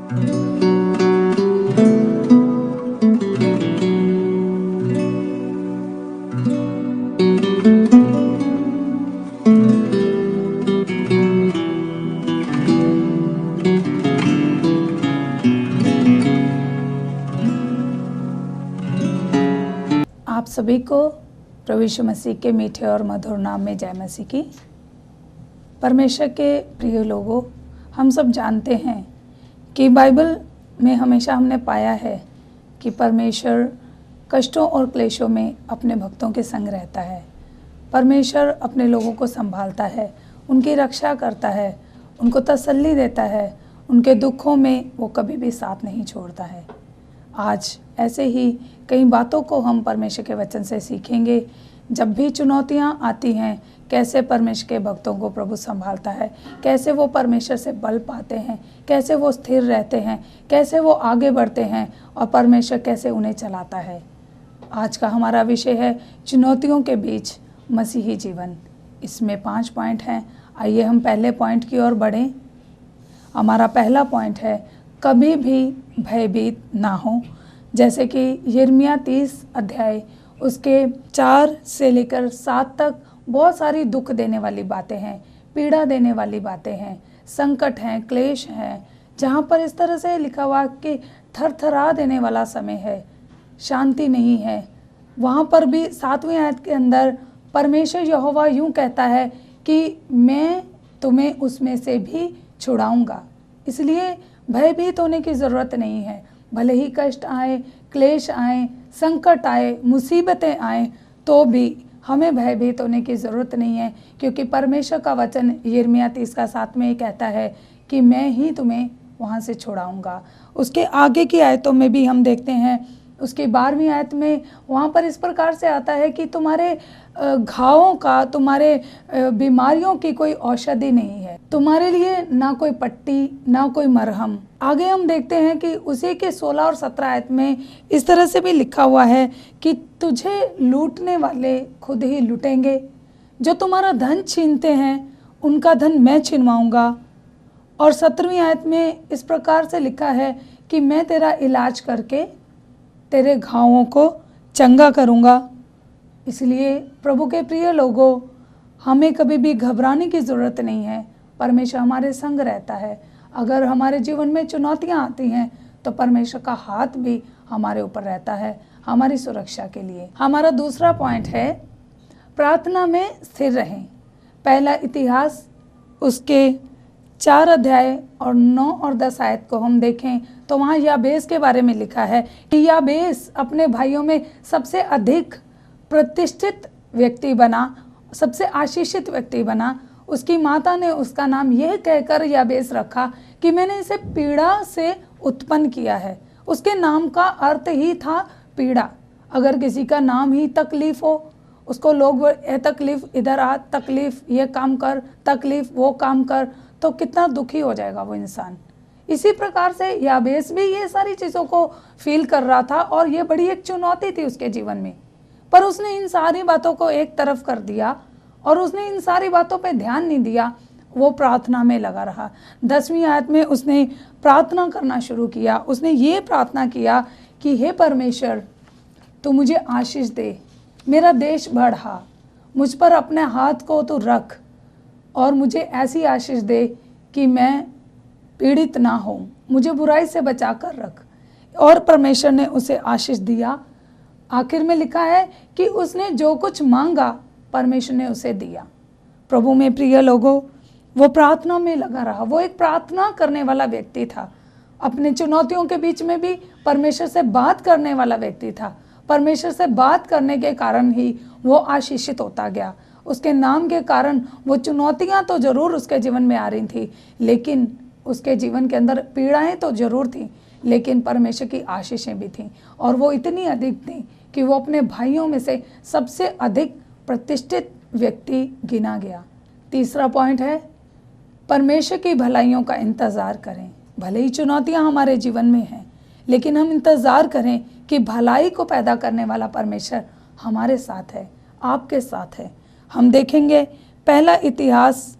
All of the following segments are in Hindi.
आप सभी को प्रभु यीशु मसीह के मीठे और मधुर नाम में जय मसीह की। परमेश्वर के प्रिय लोगों, हम सब जानते हैं कि बाइबल में हमेशा हमने पाया है कि परमेश्वर कष्टों और क्लेशों में अपने भक्तों के संग रहता है। परमेश्वर अपने लोगों को संभालता है, उनकी रक्षा करता है, उनको तसल्ली देता है, उनके दुखों में वो कभी भी साथ नहीं छोड़ता है। आज ऐसे ही कई बातों को हम परमेश्वर के वचन से सीखेंगे। जब भी चुनौतियां आती हैं, कैसे परमेश्वर के भक्तों को प्रभु संभालता है, कैसे वो परमेश्वर से बल पाते हैं, कैसे वो स्थिर रहते हैं, कैसे वो आगे बढ़ते हैं और परमेश्वर कैसे उन्हें चलाता है। आज का हमारा विषय है चुनौतियों के बीच मसीही जीवन। इसमें 5 पॉइंट हैं। आइए हम पहले पॉइंट की ओर बढ़ें। हमारा पहला पॉइंट है, कभी भी भयभीत ना हो। जैसे कि यिर्मयाह 30 अध्याय उसके 4 से लेकर 7 तक बहुत सारी दुख देने वाली बातें हैं, पीड़ा देने वाली बातें हैं, संकट हैं, क्लेश हैं, जहाँ पर इस तरह से लिखा हुआ कि थरथरा देने वाला समय है, शांति नहीं है। वहाँ पर भी 7वीं आयत के अंदर परमेश्वर यहोवा यूँ कहता है कि मैं तुम्हें उसमें से भी छुड़ाऊँगा। इसलिए भयभीत होने की ज़रूरत नहीं है। भले ही कष्ट आए, क्लेश आए, संकट आए, मुसीबतें आए, तो भी हमें भयभीत होने की ज़रूरत नहीं है, क्योंकि परमेश्वर का वचन यिर्मयाह 30 का 7 में ही कहता है कि मैं ही तुम्हें वहाँ से छुड़ाऊँगा। उसके आगे की आयतों में भी हम देखते हैं, उसकी 12वीं आयत में वहाँ पर इस प्रकार से आता है कि तुम्हारे घावों का, तुम्हारे बीमारियों की कोई औषधि नहीं है, तुम्हारे लिए ना कोई पट्टी, ना कोई मरहम। आगे हम देखते हैं कि उसी के 16 और 17 आयत में इस तरह से भी लिखा हुआ है कि तुझे लूटने वाले खुद ही लूटेंगे, जो तुम्हारा धन छीनते हैं उनका धन मैं छिनवाऊंगा। और 17वीं आयत में इस प्रकार से लिखा है कि मैं तेरा इलाज करके तेरे घावों को चंगा करूंगा। इसलिए प्रभु के प्रिय लोगों, हमें कभी भी घबराने की ज़रूरत नहीं है। परमेश्वर हमारे संग रहता है। अगर हमारे जीवन में चुनौतियां आती हैं तो परमेश्वर का हाथ भी हमारे ऊपर रहता है, हमारी सुरक्षा के लिए। हमारा दूसरा पॉइंट है, प्रार्थना में स्थिर रहें। पहला इतिहास उसके 4 अध्याय और 9 और 10 आयत को हम देखें तो वहाँ याबेस के बारे में लिखा है कि याबेस अपने भाइयों में सबसे अधिक प्रतिष्ठित व्यक्ति बना, सबसे आशीषित व्यक्ति बना। उसकी माता ने उसका नाम यह कहकर याबेस रखा कि मैंने इसे पीड़ा से उत्पन्न किया है। उसके नाम का अर्थ ही था पीड़ा। अगर किसी का नाम ही तकलीफ हो, उसको लोग तकलीफ इधर आ, तकलीफ ये काम कर, तकलीफ वो काम कर, तो कितना दुखी हो जाएगा वो इंसान। इसी प्रकार से याबेस भी ये सारी चीज़ों को फील कर रहा था और ये बड़ी एक चुनौती थी उसके जीवन में। पर उसने इन सारी बातों को एक तरफ कर दिया और उसने इन सारी बातों पे ध्यान नहीं दिया। वो प्रार्थना में लगा रहा। 10वीं आयत में उसने प्रार्थना करना शुरू किया। उसने ये प्रार्थना किया कि हे परमेश्वर, तू मुझे आशीष दे, मेरा देश बढ़ा, मुझ पर अपने हाथ को तू रख और मुझे ऐसी आशीष दे कि मैं पीड़ित ना हो, मुझे बुराई से बचा कर रख। और परमेश्वर ने उसे आशीष दिया। आखिर में लिखा है कि उसने जो कुछ मांगा परमेश्वर ने उसे दिया। प्रभु में प्रिय लोगों, वो प्रार्थना में लगा रहा। वो एक प्रार्थना करने वाला व्यक्ति था। अपने चुनौतियों के बीच में भी परमेश्वर से बात करने वाला व्यक्ति था। परमेश्वर से बात करने के कारण ही वो आशीषित होता गया। उसके नाम के कारण वो चुनौतियां तो जरूर उसके जीवन में आ रही थी, लेकिन उसके जीवन के अंदर पीड़ाएं तो जरूर थी, लेकिन परमेश्वर की आशीषें भी थीं। और वो इतनी अधिक थीं कि वो अपने भाइयों में से सबसे अधिक प्रतिष्ठित व्यक्ति गिना गया। तीसरा पॉइंट है, परमेश्वर की भलाइयों का इंतज़ार करें। भले ही चुनौतियां हमारे जीवन में हैं, लेकिन हम इंतज़ार करें कि भलाई को पैदा करने वाला परमेश्वर हमारे साथ है, आपके साथ है। हम देखेंगे पहला इतिहास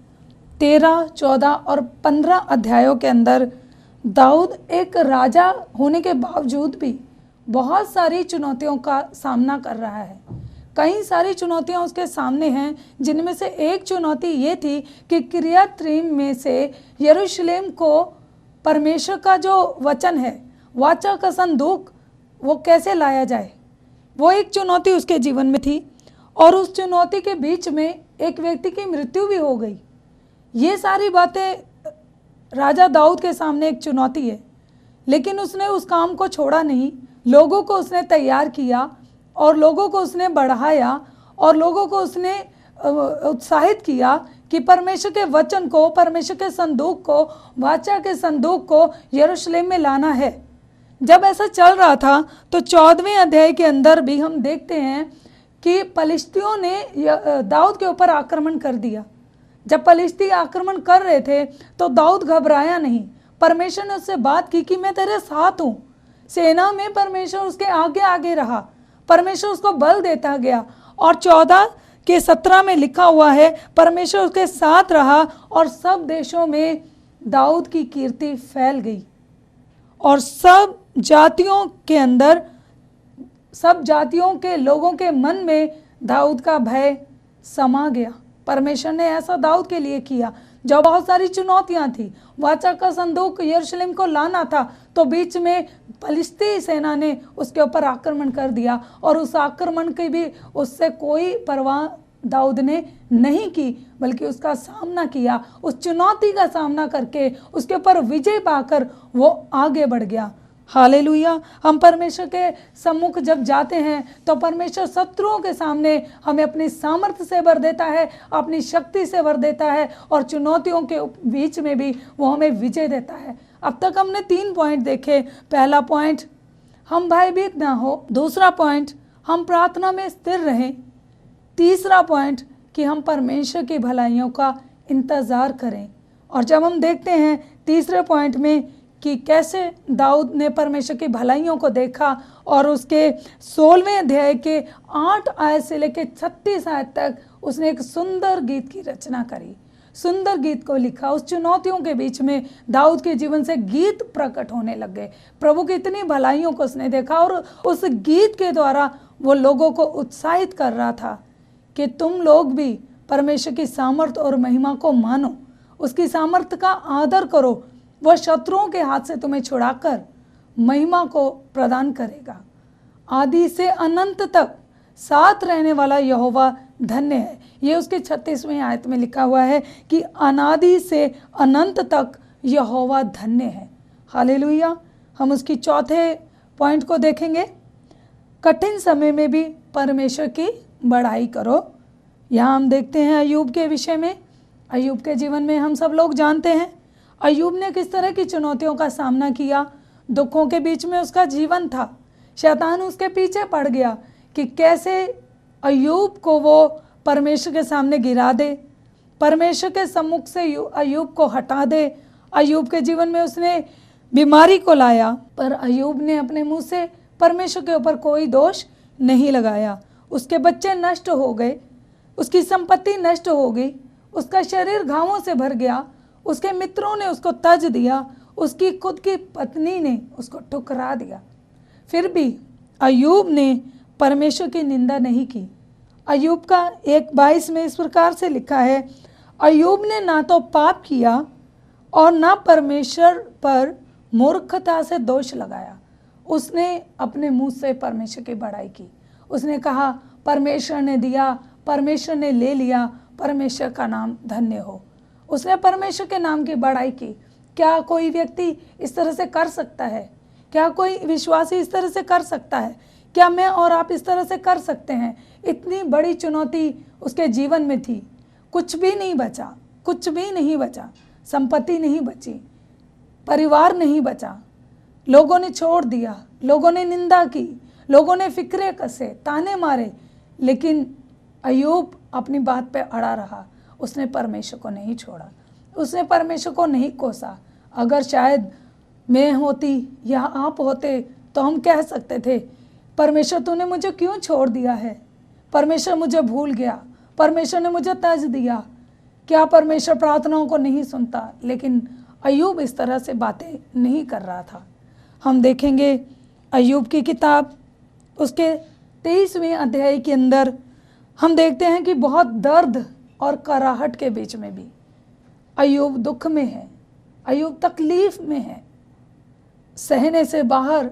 13, 14 और 15 अध्यायों के अंदर दाऊद एक राजा होने के बावजूद भी बहुत सारी चुनौतियों का सामना कर रहा है। कई सारी चुनौतियां उसके सामने हैं, जिनमें से एक चुनौती ये थी कि किर्यतरीम में से यरूशलेम को परमेश्वर का जो वचन है, वाचा का संदूक, वो कैसे लाया जाए। वो एक चुनौती उसके जीवन में थी और उस चुनौती के बीच में एक व्यक्ति की मृत्यु भी हो गई। ये सारी बातें राजा दाऊद के सामने एक चुनौती है, लेकिन उसने उस काम को छोड़ा नहीं। लोगों को उसने तैयार किया और लोगों को उसने बढ़ाया और लोगों को उसने उत्साहित किया कि परमेश्वर के वचन को, परमेश्वर के संदूक को, वाचा के संदूक को यरूशलेम में लाना है। जब ऐसा चल रहा था तो 14वें अध्याय के अंदर भी हम देखते हैं कि पलिश्तियों ने दाऊद के ऊपर आक्रमण कर दिया। जब पलिश्ती आक्रमण कर रहे थे तो दाऊद घबराया नहीं। परमेश्वर ने उससे बात की कि मैं तेरे साथ हूँ। सेना में परमेश्वर उसके आगे आगे रहा, परमेश्वर उसको बल देता गया। और 14 के 17 में लिखा हुआ है, परमेश्वर उसके साथ रहा और सब देशों में दाऊद की कीर्ति फैल गई और सब जातियों के अंदर, सब जातियों के लोगों के मन में दाऊद का भय समा गया। परमेश्वर ने ऐसा दाऊद के लिए किया। जब बहुत सारी चुनौतियां थी, वाचा का संदूक यरूशलेम को लाना था, तो बीच में फलिस्ती सेना ने उसके ऊपर आक्रमण कर दिया और उस आक्रमण की भी उससे कोई परवाह दाऊद ने नहीं की, बल्कि उसका सामना किया। उस चुनौती का सामना करके उसके ऊपर विजय पाकर वो आगे बढ़ गया। हालेलुया। हम परमेश्वर के सम्मुख जब जाते हैं तो परमेश्वर शत्रुओं के सामने हमें अपनी सामर्थ्य से भर देता है, अपनी शक्ति से भर देता है और चुनौतियों के बीच में भी वो हमें विजय देता है। अब तक हमने 3 पॉइंट देखे। पहला पॉइंट, हम भयभीत ना हो। दूसरा पॉइंट, हम प्रार्थना में स्थिर रहें। तीसरा पॉइंट, कि हम परमेश्वर की भलाइयों का इंतज़ार करें। और जब हम देखते हैं तीसरे पॉइंट में कि कैसे दाऊद ने परमेश्वर की भलाइयों को देखा और उसके 16वें अध्याय के 8 आयत से लेकर 36 आयत तक उसने एक सुंदर गीत की रचना करी, सुंदर गीत को लिखा। उस चुनौतियों के बीच में दाऊद के जीवन से गीत प्रकट होने लग गए। प्रभु की इतनी भलाइयों को उसने देखा और उस गीत के द्वारा वो लोगों को उत्साहित कर रहा था कि तुम लोग भी परमेश्वर की सामर्थ और महिमा को मानो, उसकी सामर्थ का आदर करो। वह शत्रुओं के हाथ से तुम्हें छुड़ाकर महिमा को प्रदान करेगा। आदि से अनंत तक साथ रहने वाला यहोवा धन्य है। ये उसके 36वें आयत में लिखा हुआ है कि अनादि से अनंत तक यहोवा धन्य है। हालेलुया। हम उसकी चौथे पॉइंट को देखेंगे, कठिन समय में भी परमेश्वर की बड़ाई करो। यहाँ हम देखते हैं अय्यूब के विषय में। अय्यूब के जीवन में हम सब लोग जानते हैं अय्यूब ने किस तरह की चुनौतियों का सामना किया। दुखों के बीच में उसका जीवन था। शैतान उसके पीछे पड़ गया कि कैसे अय्यूब को वो परमेश्वर के सामने गिरा दे, परमेश्वर के सम्मुख से अय्यूब को हटा दे। अय्यूब के जीवन में उसने बीमारी को लाया, पर अय्यूब ने अपने मुंह से परमेश्वर के ऊपर कोई दोष नहीं लगाया। उसके बच्चे नष्ट हो गए, उसकी संपत्ति नष्ट हो गई, उसका शरीर घावों से भर गया, उसके मित्रों ने उसको तज दिया, उसकी खुद की पत्नी ने उसको ठुकरा दिया। फिर भी अय्यूब ने परमेश्वर की निंदा नहीं की। अय्यूब का 1:22 में इस प्रकार से लिखा है, अय्यूब ने ना तो पाप किया और ना परमेश्वर पर मूर्खता से दोष लगाया। उसने अपने मुंह से परमेश्वर की बड़ाई की। उसने कहा परमेश्वर ने दिया, परमेश्वर ने ले लिया, परमेश्वर का नाम धन्य हो। उसने परमेश्वर के नाम की बड़ाई की। क्या कोई व्यक्ति इस तरह से कर सकता है? क्या कोई विश्वासी इस तरह से कर सकता है? क्या मैं और आप इस तरह से कर सकते हैं? इतनी बड़ी चुनौती उसके जीवन में थी, कुछ भी नहीं बचा, कुछ भी नहीं बचा। संपत्ति नहीं बची, परिवार नहीं बचा, लोगों ने छोड़ दिया, लोगों ने निंदा की, लोगों ने फिक्रे कसे, ताने मारे, लेकिन अय्यूब अपनी बात पे अड़ा रहा। उसने परमेश्वर को नहीं छोड़ा, उसने परमेश्वर को नहीं कोसा। अगर शायद मैं होती या आप होते तो हम कह सकते थे, परमेश्वर तूने मुझे क्यों छोड़ दिया है? परमेश्वर मुझे भूल गया, परमेश्वर ने मुझे तज दिया। क्या परमेश्वर प्रार्थनाओं को नहीं सुनता? लेकिन अय्यूब इस तरह से बातें नहीं कर रहा था। हम देखेंगे अय्यूब की किताब उसके 23वें अध्याय के अंदर हम देखते हैं कि बहुत दर्द और कराहट के बीच में भी अय्यूब दुख में है, अय्यूब तकलीफ में है, सहने से बाहर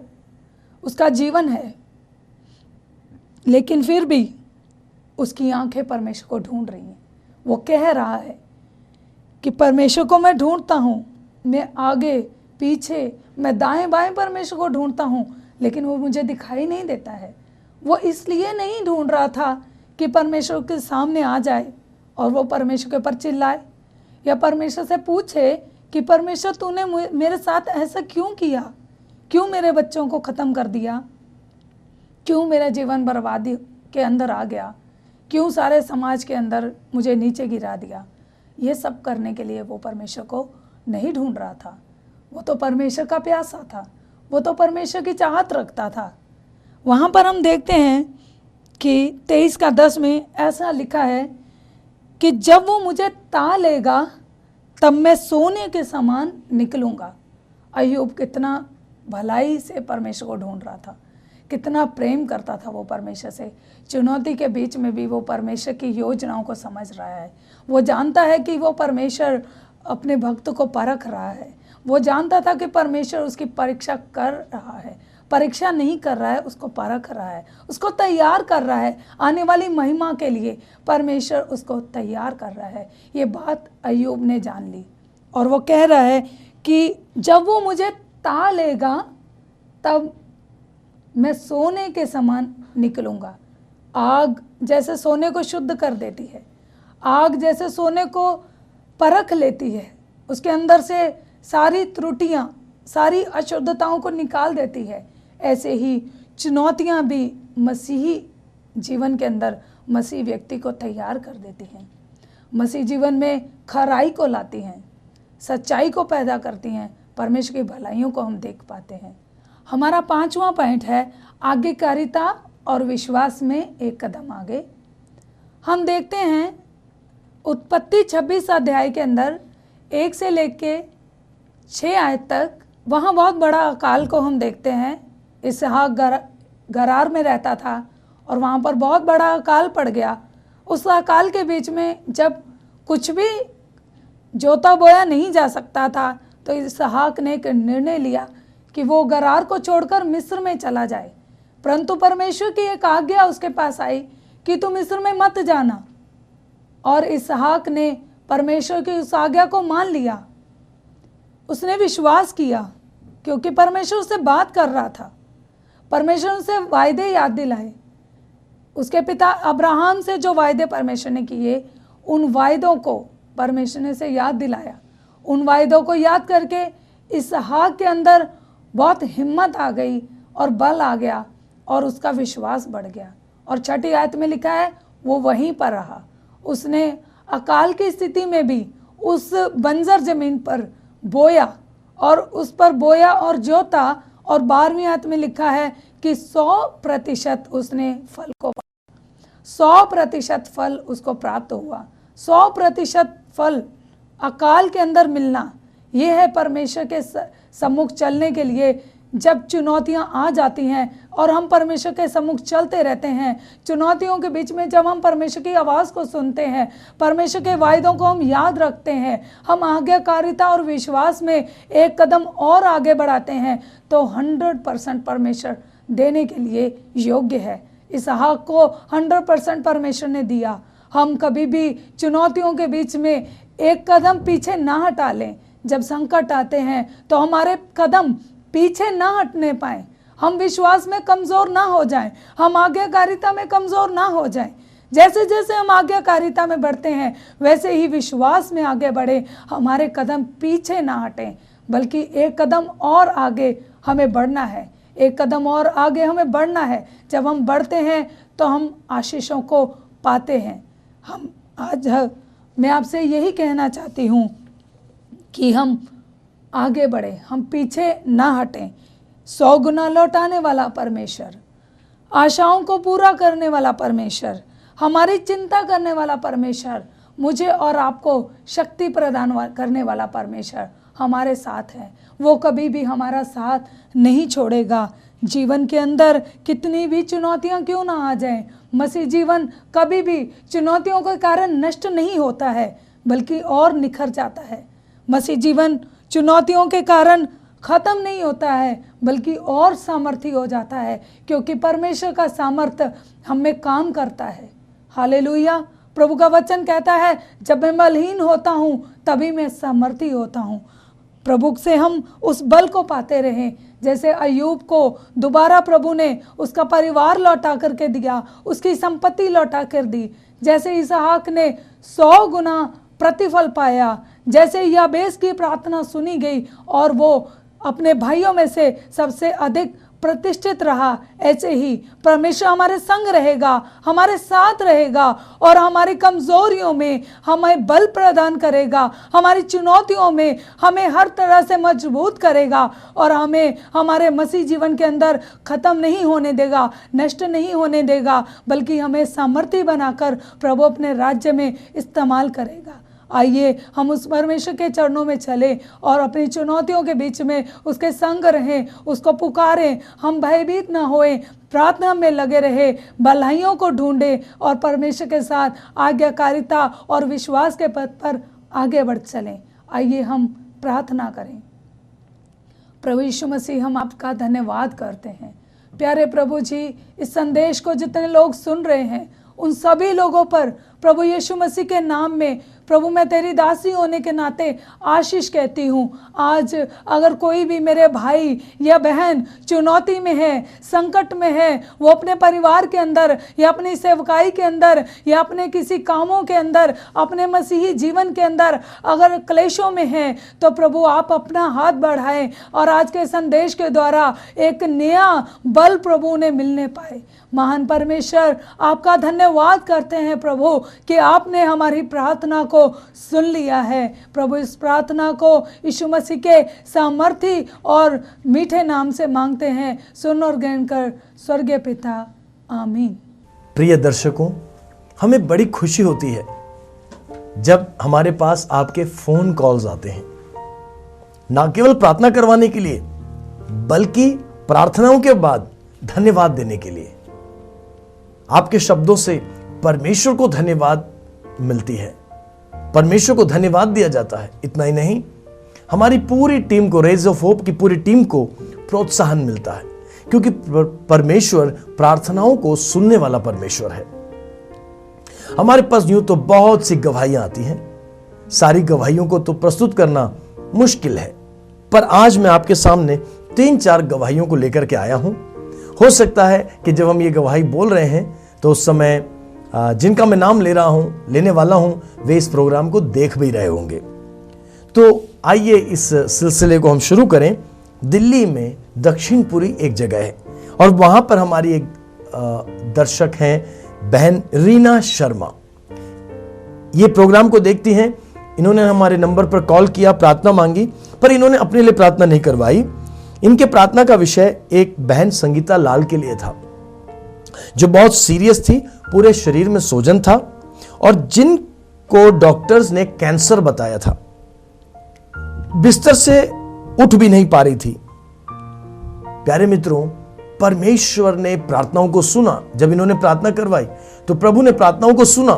उसका जीवन है, लेकिन फिर भी उसकी आंखें परमेश्वर को ढूंढ रही हैं। वो कह रहा है कि परमेश्वर को मैं ढूंढता हूँ, मैं आगे पीछे, मैं दाएं बाएं परमेश्वर को ढूंढता हूँ, लेकिन वो मुझे दिखाई नहीं देता है। वो इसलिए नहीं ढूंढ रहा था कि परमेश्वर के सामने आ जाए और वो परमेश्वर के ऊपर चिल्लाए या परमेश्वर से पूछे कि परमेश्वर तूने मेरे साथ ऐसा क्यों किया, क्यों मेरे बच्चों को ख़त्म कर दिया, क्यों मेरा जीवन बर्बादी के अंदर आ गया, क्यों सारे समाज के अंदर मुझे नीचे गिरा दिया। ये सब करने के लिए वो परमेश्वर को नहीं ढूंढ रहा था। वो तो परमेश्वर का प्यासा था, वो तो परमेश्वर की चाहत रखता था। वहाँ पर हम देखते हैं कि 23:10 में ऐसा लिखा है कि जब वो मुझे ता लेगा तब मैं सोने के समान निकलूँगा। अय्यूब कितना भलाई से परमेश्वर को ढूंढ रहा था, कितना प्रेम करता था वो परमेश्वर से। चुनौती के बीच में भी वो परमेश्वर की योजनाओं को समझ रहा है। वो जानता है कि वो परमेश्वर अपने भक्त को परख रहा है। वो जानता था कि परमेश्वर उसकी परीक्षा कर रहा है, परीक्षा नहीं कर रहा है, उसको परख रहा है, उसको तैयार कर रहा है आने वाली महिमा के लिए। परमेश्वर उसको तैयार कर रहा है। ये बात अय्यूब ने जान ली और वो कह रहा है कि जब वो मुझे ता लेगा तब मैं सोने के समान निकलूँगा। आग जैसे सोने को शुद्ध कर देती है, आग जैसे सोने को परख लेती है, उसके अंदर से सारी त्रुटियाँ, सारी अशुद्धताओं को निकाल देती है, ऐसे ही चुनौतियाँ भी मसीही जीवन के अंदर मसीह व्यक्ति को तैयार कर देती हैं। मसीह जीवन में खराई को लाती हैं, सच्चाई को पैदा करती हैं, परमेश्वर की भलाइयों को हम देख पाते हैं। हमारा 5वां पॉइंट है आज्ञाकारिता और विश्वास में एक कदम आगे। हम देखते हैं उत्पत्ति 26 अध्याय के अंदर 1 से लेके 6 आयत तक, वहाँ बहुत बड़ा अकाल को हम देखते हैं। इसहाक गरार में रहता था और वहाँ पर बहुत बड़ा अकाल पड़ गया। उस अकाल के बीच में जब कुछ भी जोता बोया नहीं जा सकता था तो इसहाक ने एक निर्णय लिया कि वो गरार को छोड़कर मिस्र में चला जाए। परंतु परमेश्वर की एक आज्ञा उसके पास आई कि तू मिस्र में मत जाना, और इसहाक ने परमेश्वर की उस आज्ञा को मान लिया। उसने विश्वास किया क्योंकि परमेश्वर उससे बात कर रहा था। परमेश्वर उसे वायदे याद दिलाए। उसके पिता अब्राहम से जो वायदे परमेश्वर ने किए, उन वायदों को परमेश्वर ने उसे याद दिलाया। उन वायदों को याद करके इसहाक के अंदर बहुत हिम्मत आ गई और बल आ गया और उसका विश्वास बढ़ गया। और 6 आयत में लिखा है वो वहीं पर रहा। उसने अकाल की स्थिति में भी उस बंजर जमीन पर बोया और उस पर बोया और जोता, और 12वीं आयत में लिखा है कि 100% उसने फल को 100% फल उसको प्राप्त हुआ। 100% फल अकाल के अंदर मिलना, यह है परमेश्वर के सम्मुख चलने के लिए। जब चुनौतियां आ जाती हैं और हम परमेश्वर के सम्मुख चलते रहते हैं, चुनौतियों के बीच में जब हम परमेश्वर की आवाज़ को सुनते हैं, परमेश्वर के वायदों को हम याद रखते हैं, हम आज्ञाकारिता और विश्वास में एक कदम और आगे बढ़ाते हैं, तो 100% परमेश्वर देने के लिए योग्य है। इसहाक को 100% परमेश्वर ने दिया। हम कभी भी चुनौतियों के बीच में एक कदम पीछे ना हटा लें। जब संकट आते हैं तो हमारे कदम पीछे ना हटने पाए, हम विश्वास में कमज़ोर ना हो जाएं, हम आज्ञाकारिता में कमज़ोर ना हो जाएं। जैसे जैसे हम आज्ञाकारिता में बढ़ते हैं वैसे ही विश्वास में आगे बढ़े, हमारे कदम पीछे ना हटें, बल्कि एक कदम और आगे हमें बढ़ना है, एक कदम और आगे हमें बढ़ना है। जब हम बढ़ते हैं तो हम आशीषों को पाते हैं। हम आज मैं आपसे यही कहना चाहती हूँ कि हम आगे बढ़े, हम पीछे ना हटें। 100 गुना लौटाने वाला परमेश्वर, आशाओं को पूरा करने वाला परमेश्वर, हमारी चिंता करने वाला परमेश्वर, मुझे और आपको शक्ति प्रदान करने वाला परमेश्वर हमारे साथ है, वो कभी भी हमारा साथ नहीं छोड़ेगा। जीवन के अंदर कितनी भी चुनौतियां क्यों ना आ जाएं, मसीह जीवन कभी भी चुनौतियों के कारण नष्ट नहीं होता है, बल्कि और निखर जाता है। मसीह जीवन चुनौतियों के कारण खत्म नहीं होता है, बल्कि और सामर्थी हो जाता है, क्योंकि परमेश्वर का सामर्थ्य हम में काम करता है। हालेलुया। प्रभु का वचन कहता है, जब मैं बलहीन होता हूँ तभी मैं सामर्थी होता हूँ। प्रभु से हम उस बल को पाते रहें, जैसे अय्यूब को दोबारा प्रभु ने उसका परिवार लौटा करके दिया, उसकी संपत्ति लौटा कर दी। जैसे इसहाक ने 100 गुना प्रतिफल पाया, जैसे याबेस की प्रार्थना सुनी गई और वो अपने भाइयों में से सबसे अधिक प्रतिष्ठित रहा, ऐसे ही परमेश्वर हमारे संग रहेगा, हमारे साथ रहेगा और हमारी कमजोरियों में हमें बल प्रदान करेगा, हमारी चुनौतियों में हमें हर तरह से मजबूत करेगा और हमें हमारे मसीह जीवन के अंदर खत्म नहीं होने देगा, नष्ट नहीं होने देगा, बल्कि हमें सामर्थी बनाकर प्रभु अपने राज्य में इस्तेमाल करेगा। आइए हम उस परमेश्वर के चरणों में चलें और अपनी चुनौतियों के बीच में उसके संग रहें, उसको पुकारें। हम भयभीत ना होएं, प्रार्थना में लगे रहे, भलाइयों को ढूंढें और परमेश्वर के साथ आज्ञाकारिता और विश्वास के पथ पर आगे बढ़ चलें। आइए हम प्रार्थना करें। प्रभु यीशु मसीह, हम आपका धन्यवाद करते हैं। प्यारे प्रभु जी, इस संदेश को जितने लोग सुन रहे हैं उन सभी लोगों पर प्रभु यीशु मसीह के नाम में प्रभु मैं तेरी दासी होने के नाते आशीष कहती हूँ। आज अगर कोई भी मेरे भाई या बहन चुनौती में है, संकट में है, वो अपने परिवार के अंदर या अपनी सेवकाई के अंदर या अपने किसी कामों के अंदर, अपने मसीही जीवन के अंदर अगर क्लेशों में है, तो प्रभु आप अपना हाथ बढ़ाएं और आज के संदेश के द्वारा एक नया बल प्रभु उन्हें मिलने पाए। महान परमेश्वर, आपका धन्यवाद करते हैं प्रभु कि आपने हमारी प्रार्थना को सुन लिया है। प्रभु इस प्रार्थना को यीशु मसीह के सामर्थी और मीठे नाम से मांगते हैं, सुन और ग्रहण कर स्वर्गीय पिता, आमीन। प्रिय दर्शकों, हमें बड़ी खुशी होती है जब हमारे पास आपके फोन कॉल्स आते हैं, ना केवल प्रार्थना करवाने के लिए बल्कि प्रार्थनाओं के बाद धन्यवाद देने के लिए। आपके शब्दों से परमेश्वर को धन्यवाद मिलती है, परमेश्वर को धन्यवाद दिया जाता है। इतना ही नहीं, हमारी पूरी टीम को, रेज ऑफ होप की पूरी टीम को प्रोत्साहन मिलता है, क्योंकि परमेश्वर प्रार्थनाओं को सुनने वाला परमेश्वर है। हमारे पास यूं तो बहुत सी गवाहियां आती हैं, सारी गवाहियों को तो प्रस्तुत करना मुश्किल है, पर आज मैं आपके सामने 3-4 गवाहियों को लेकर के आया हूं। हो सकता है कि जब हम ये गवाही बोल रहे हैं तो उस समय जिनका मैं नाम लेने वाला हूं, वे इस प्रोग्राम को देख भी रहे होंगे। तो आइए इस सिलसिले को हम शुरू करें। दिल्ली में दक्षिणपुरी एक जगह है और वहां पर हमारी एक दर्शक हैं, बहन रीना शर्मा। ये प्रोग्राम को देखती हैं। इन्होंने हमारे नंबर पर कॉल किया, प्रार्थना मांगी, पर इन्होंने अपने लिए प्रार्थना नहीं करवाई। इनके प्रार्थना का विषय एक बहन संगीता लाल के लिए था, जो बहुत सीरियस थी, पूरे शरीर में सूजन था और जिनको डॉक्टर्स ने कैंसर बताया था। बिस्तर से उठ भी नहीं पा रही थी। प्यारे मित्रों, परमेश्वर ने प्रार्थनाओं को सुना। जब इन्होंने प्रार्थना करवाई तो प्रभु ने प्रार्थनाओं को सुना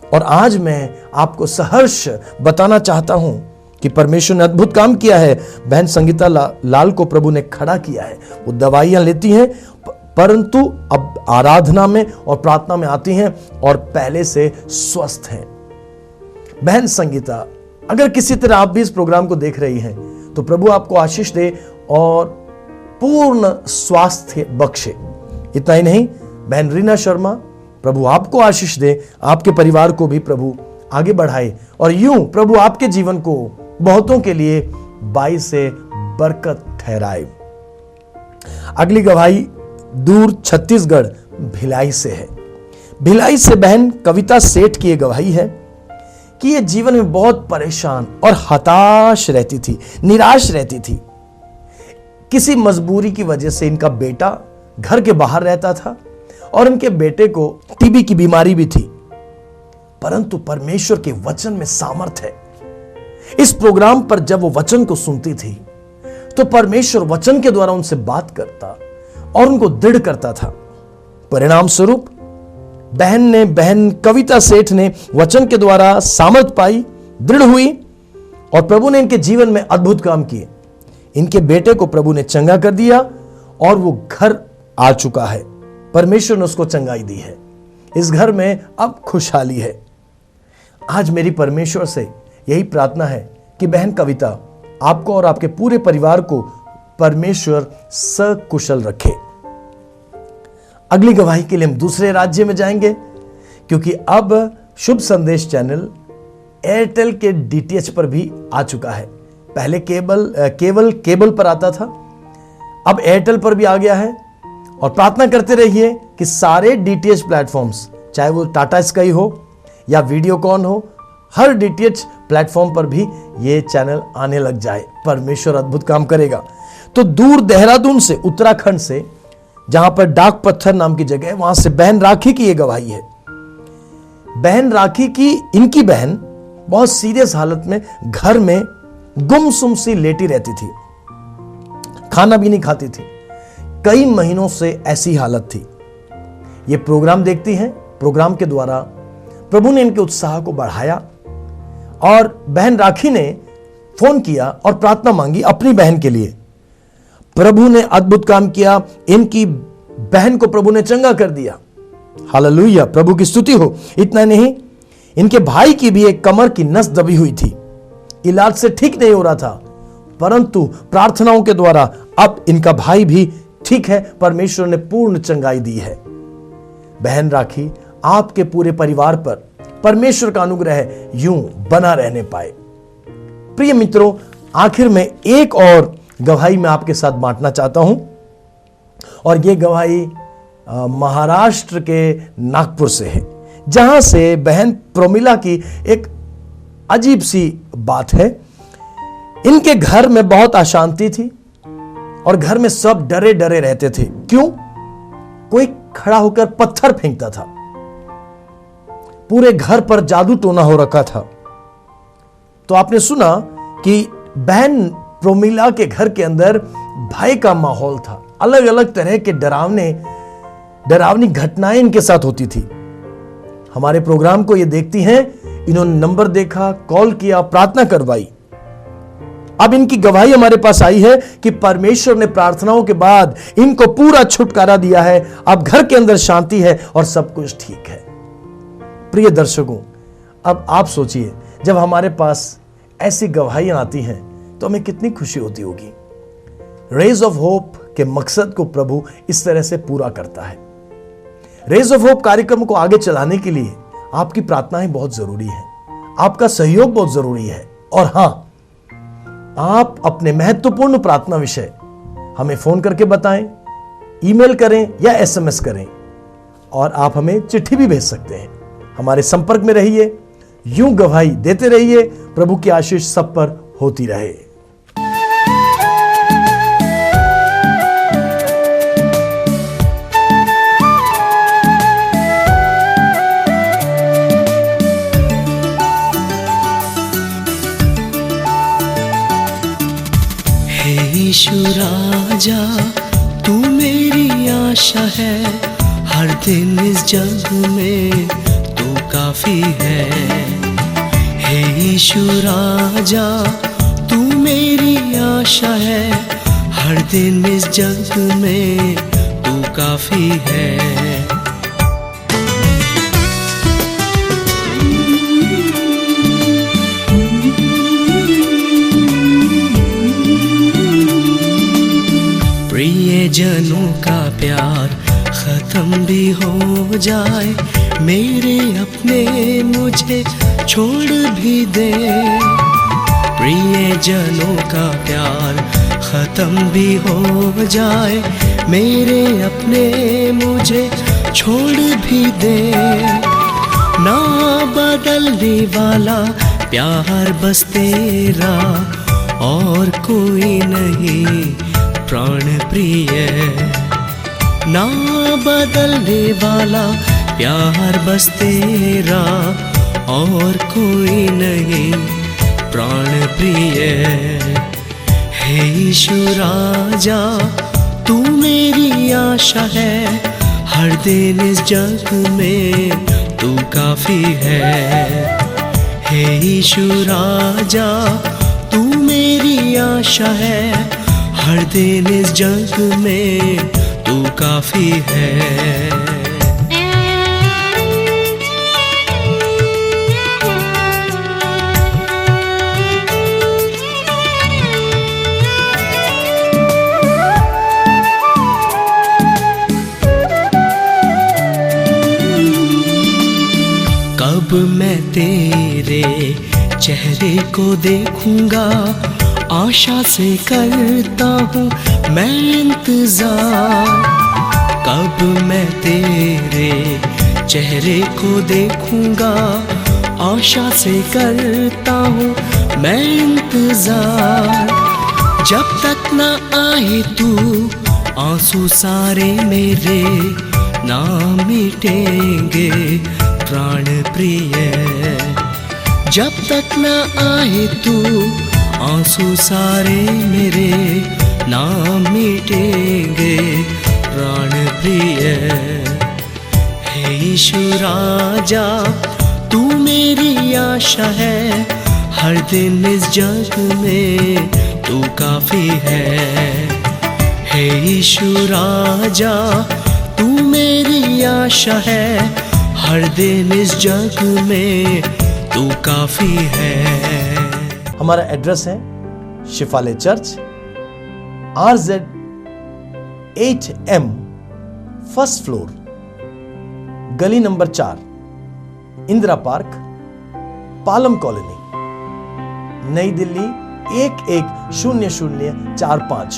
और आज मैं आपको सहर्ष बताना चाहता हूं कि परमेश्वर ने अद्भुत काम किया है। बहन संगीता लाल को प्रभु ने खड़ा किया है। वो दवाइयां लेती हैं, परंतु अब आराधना में और प्रार्थना में आती हैं और पहले से स्वस्थ हैं। बहन संगीता, अगर किसी तरह आप भी इस प्रोग्राम को देख रही हैं तो प्रभु आपको आशीष दे और पूर्ण स्वास्थ्य बख्शे। इतना ही नहीं, बहन रीना शर्मा, प्रभु आपको आशीष दे, आपके परिवार को भी प्रभु आगे बढ़ाए और यूं प्रभु आपके जीवन को बहुतों के लिए बाइस से बरकत ठहराए। अगली गवाही दूर छत्तीसगढ़ भिलाई से है। भिलाई से बहन कविता सेठ की यह गवाही है कि ये जीवन में बहुत परेशान और हताश रहती थी, निराश रहती थी। किसी मजबूरी की वजह से इनका बेटा घर के बाहर रहता था और इनके बेटे को टीबी की बीमारी भी थी, परंतु परमेश्वर के वचन में सामर्थ है। इस प्रोग्राम पर जब वो वचन को सुनती थी तो परमेश्वर वचन के द्वारा उनसे बात करता और उनको दृढ़ करता था। परिणाम स्वरूप बहन कविता सेठ ने वचन के द्वारा सामर्थ पाई, दृढ़ हुई और प्रभु ने इनके जीवन में अद्भुत काम किए। इनके बेटे को प्रभु ने चंगा कर दिया और वो घर आ चुका है। परमेश्वर ने उसको चंगाई दी है। इस घर में अब खुशहाली है। आज मेरी परमेश्वर से यही प्रार्थना है कि बहन कविता, आपको और आपके पूरे परिवार को परमेश्वर सकुशल रखे। अगली गवाही के लिए हम दूसरे राज्य में जाएंगे, क्योंकि अब शुभ संदेश चैनल एयरटेल के डीटीएच पर भी आ चुका है। पहले केवल केबल पर आता था, अब एयरटेल पर भी आ गया है। और प्रार्थना करते रहिए कि सारे डीटीएच प्लेटफॉर्म्स, चाहे वो टाटा स्काई हो या वीडियोकॉन हो, हर डीटीएच प्लेटफॉर्म पर भी ये चैनल आने लग जाए। परमेश्वर अद्भुत काम करेगा। तो दूर देहरादून से, उत्तराखंड से, जहां पर डाक पत्थर नाम की जगह है, वहां से बहन राखी की ये गवाही है। बहन राखी की, इनकी बहन बहुत सीरियस हालत में घर में गुमसुम सी लेटी रहती थी, खाना भी नहीं खाती थी। कई महीनों से ऐसी हालत थी। ये प्रोग्राम देखती हैं। प्रोग्राम के द्वारा प्रभु ने इनके उत्साह को बढ़ाया और बहन राखी ने फोन किया और प्रार्थना मांगी अपनी बहन के लिए। प्रभु ने अद्भुत काम किया। इनकी बहन को प्रभु ने चंगा कर दिया। हालेलुया, प्रभु की स्तुति हो। इतना नहीं, इनके भाई की भी एक कमर की नस दबी हुई थी, इलाज से ठीक नहीं हो रहा था, परंतु प्रार्थनाओं के द्वारा अब इनका भाई भी ठीक है। परमेश्वर ने पूर्ण चंगाई दी है। बहन राखी, आपके पूरे परिवार पर परमेश्वर का अनुग्रह यूं बना रहने पाए। प्रिय मित्रों, आखिर में एक और गवाही मैं आपके साथ बांटना चाहता हूं, और यह गवाही महाराष्ट्र के नागपुर से है, जहां से बहन प्रोमिला की एक अजीब सी बात है। इनके घर में बहुत अशांति थी और घर में सब डरे डरे रहते थे। क्यों? कोई खड़ा होकर पत्थर फेंकता था। पूरे घर पर जादू टोना हो रखा था। तो आपने सुना कि बहन प्रोमिला के घर के अंदर भय का माहौल था। अलग अलग तरह के डरावनी घटनाएं इनके साथ होती थी। हमारे प्रोग्राम को ये देखती हैं, इन्होंने नंबर देखा, कॉल किया, प्रार्थना करवाई। अब इनकी गवाही हमारे पास आई है कि परमेश्वर ने प्रार्थनाओं के बाद इनको पूरा छुटकारा दिया है। अब घर के अंदर शांति है और सब कुछ ठीक है। प्रिय दर्शकों, अब आप सोचिए, जब हमारे पास ऐसी गवाहियां आती हैं तो हमें कितनी खुशी होती होगी। रेज ऑफ होप के मकसद को प्रभु इस तरह से पूरा करता है। रेज ऑफ होप कार्यक्रम को आगे चलाने के लिए आपकी प्रार्थनाएं बहुत जरूरी है, आपका सहयोग बहुत जरूरी है। और हां, आप अपने महत्वपूर्ण प्रार्थना विषय हमें फोन करके बताएं, ईमेल करें या एसएमएस करें, और आप हमें चिट्ठी भी भेज सकते हैं। हमारे संपर्क में रहिए, यूं गवाही देते रहिए। प्रभु की आशीष सब पर होती रहे। यीशु राजा, तू मेरी आशा है, हर दिन इस जग में तू काफी है। हे यीशु राजा, तू मेरी आशा है, हर दिन इस जग में तू काफी है। जनों का प्यार खत्म भी हो जाए, मेरे अपने मुझे छोड़ भी दे। प्रिय जनों का प्यार खत्म भी हो जाए, मेरे अपने मुझे छोड़ भी दे। ना बदलने वाला प्यार बस तेरा, और कोई नहीं प्राण प्रिय। ना बदलने वाला प्यार बस तेरा, और कोई नहीं प्राण प्रिय। हे यीशु राजा तू मेरी आशा है, हर दिन इस जग में तू काफी है। हे यीशु राजा तू मेरी आशा है, हर दिन इस जग में तू काफी है। कब मैं तेरे चेहरे को देखूंगा, आशा से करता हूँ मैं इंतजार। कब मैं तेरे चेहरे को देखूंगा, आशा से करता हूँ मैं इंतजार। जब तक ना आए तू आंसू सारे मेरे ना मिटेंगे प्राण प्रिय। जब तक ना आए तू आंसू सारे मेरे ना मिटेंगे प्राण प्रिय। हे यीशु राजा तू मेरी आशा है, हर दिन इस जग में तू काफी है। हे यीशु राजा तू मेरी आशा है, हर दिन इस जग में तू काफी है। हमारा एड्रेस है शिफाले church, RZ 8M, first floor, गली number 4, Indira park, Palam colony, New Delhi 110045।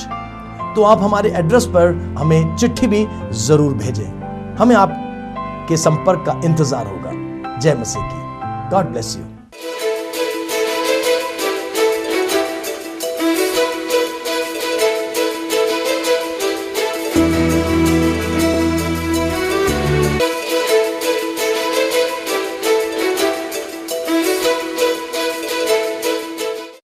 तो आप हमारे एड्रेस पर हमें चिट्ठी भी जरूर भेजें, हमें आपके संपर्क का इंतजार होगा। जय मसीह की। God bless you.